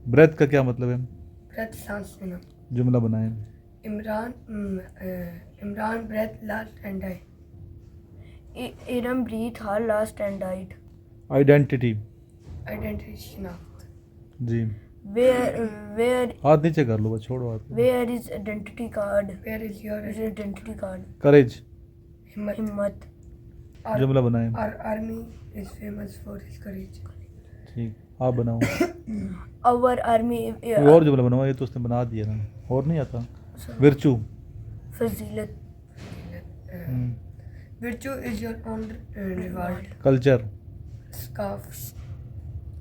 Breath का क्या मतलब है? ब्रेथ सांस लेना. जुमला बनाएं. Imran breathed last and died. Iram breathed hard last and died. Identity. Identity शनाख्त. जी. Where हाथ नीचे कर लो, बस छोड़ो हाथ. where is identity card? Where is your Identity card? Courage. himmat? Himmat. जुमला बनाएं. Our army is famous for his courage. ठीक, आप बनाओ. Our army. कोई और जुमला बनाओ, ये तो उसने बना दिया ना, और नहीं आता. Virtue. Fazilat. Virtue is your own reward. Culture. Scarf.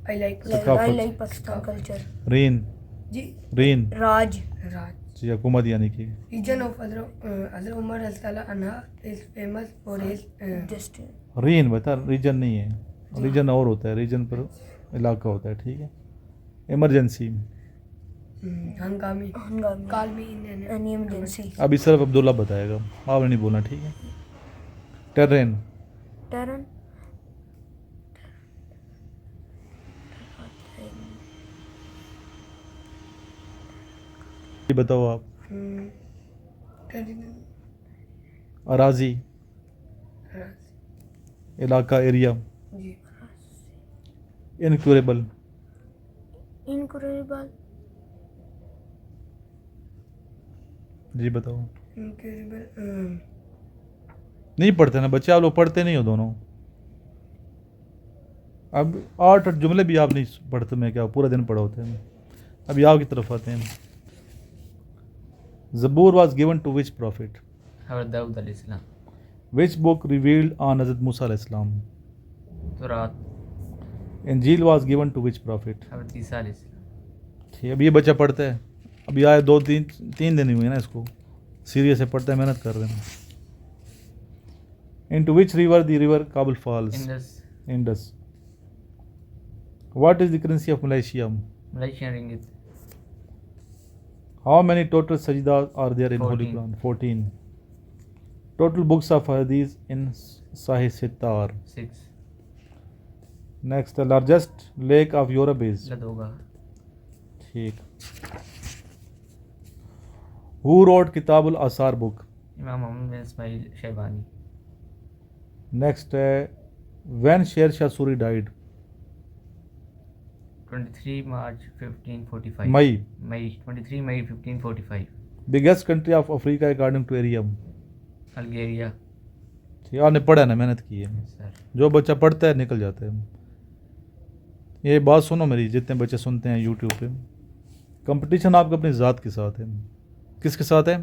I like I like Pakistan culture. Reign. जी. रीन. Raj. Raj. जी, हुकूमत यानी कि. Region of Hazrat Umar Al-Tala Anha is famous for his Just. Reign बता, reason नहीं है. Reason और होता है, रीजन पर इलाका होता है. ठीक है. इमरजेंसी. हंगामी. Call me in Any emergency. अभी सिर्फ अब्दुल्ला बताएगा, आपने नहीं बोलना. ठीक है. टेरेन. Terran. ये बताओ आप. an अराजी. इलाका, एरिया. जी. इनक्यूरेबल. Incurable. जी बताओ. Incurable. नहीं पढ़ते ना बच्चे, आप लोग पढ़ते नहीं हो दोनों. अब 8 जुमले भी आप नहीं पढ़ते, मैं क्या पूरा दिन पढ़ा होते हैं. अब याव की तरफ आते हैं. ज़बूर was given to which prophet? Hazrat Daud alayhi salam. Which book revealed on Hazrat Musa alayhi salam? Taurat. Injil was given to which prophet? Hazrat Isa alayhi salam. ठीक, अब ये बच्चा पढ़ता है. अभी आए 2-3 दिन हुए ना इसको, सीरियस से पढ़ता है, मेहनत कर रहे हैं. Into which river the river Kabul falls? Indus. Indus. What is the currency of Malaysia? Malaysian ringgit. How many total sajdas are there in Holy 14. Quran? 14. Total books of hadith in Sahih Sitta are? 6. Next, the largest lake of Europe is? Ladoga. ठीक. Who wrote Kitab al-Asar book? Imam Muhammad bin Ismail Shaybani. Next, when Sher Shah Suri died? 23 March 1545. May. 23 May 1545. Biggest country of Africa according to area? Algeria. ठीक, आपने पढ़ा ना, मेहनत की है. Sir. जो बच्चा पढ़ता है निकल जाता है. ये बात सुनो मेरी, जितने बच्चे सुनते हैं यूट्यूब पे, कंपटीशन आपका अपनी ज़ात के साथ है. किसके साथ है?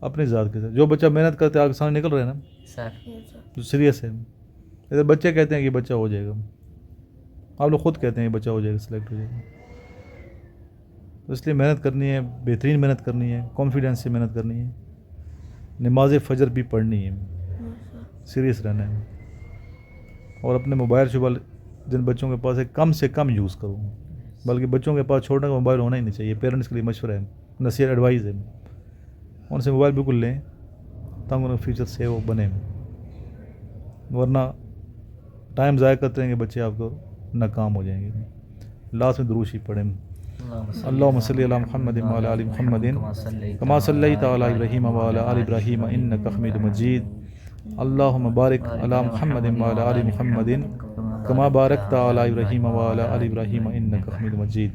अपनी ज़ात के साथ. जो बच्चा मेहनत करते आगे सामने निकल रहे हैं ना, Sir. जो सीरियस है. इधर बच्चे कहते हैं कि बच्चा हो जाएगा, आप लोग खुद कहते हैं कि बच्चा हो जाएगा, सिलेक्ट हो जाएगा. तो इसलिए मेहनत करनी है, बेहतरीन मेहनत करनी है, कॉन्फिडेंस से मेहनत करनी है, नमाज फजर भी पढ़नी है, सीरियस रहना है. और अपने मोबाइल शोबाइल जिन बच्चों के पास है कम से कम यूज़ करो, बल्कि बच्चों के पास छोड़ने का मोबाइल होना ही नहीं चाहिए. पेरेंट्स के लिए मशवरा है, नसीहत एडवाइस है. उनसे मोबाइल बिल्कुल लें ताकि उनका फ्यूचर सेव बने, वरना टाइम ज़ाया करते रहेंगे बच्चे, आपको नाकाम हो जाएंगे. लास्ट में दुरूद शरीफ पढ़ें. अल्लाहुम्मा सल्ली अला मुहम्मदिन व अला आलि मुहम्मदिन कमा सल्लैता अला इब्राहीम व अला आलि इब्राहीम इन्नका हमीदुम मजीद. अल्लाहुम्मा बारिक अला मुहम्मदिन व अला आलि मुहम्मदिन कमा बारकता अला इब्राहीम व अला आलि इब्राहीम इन्नका हमीदुम मजीद.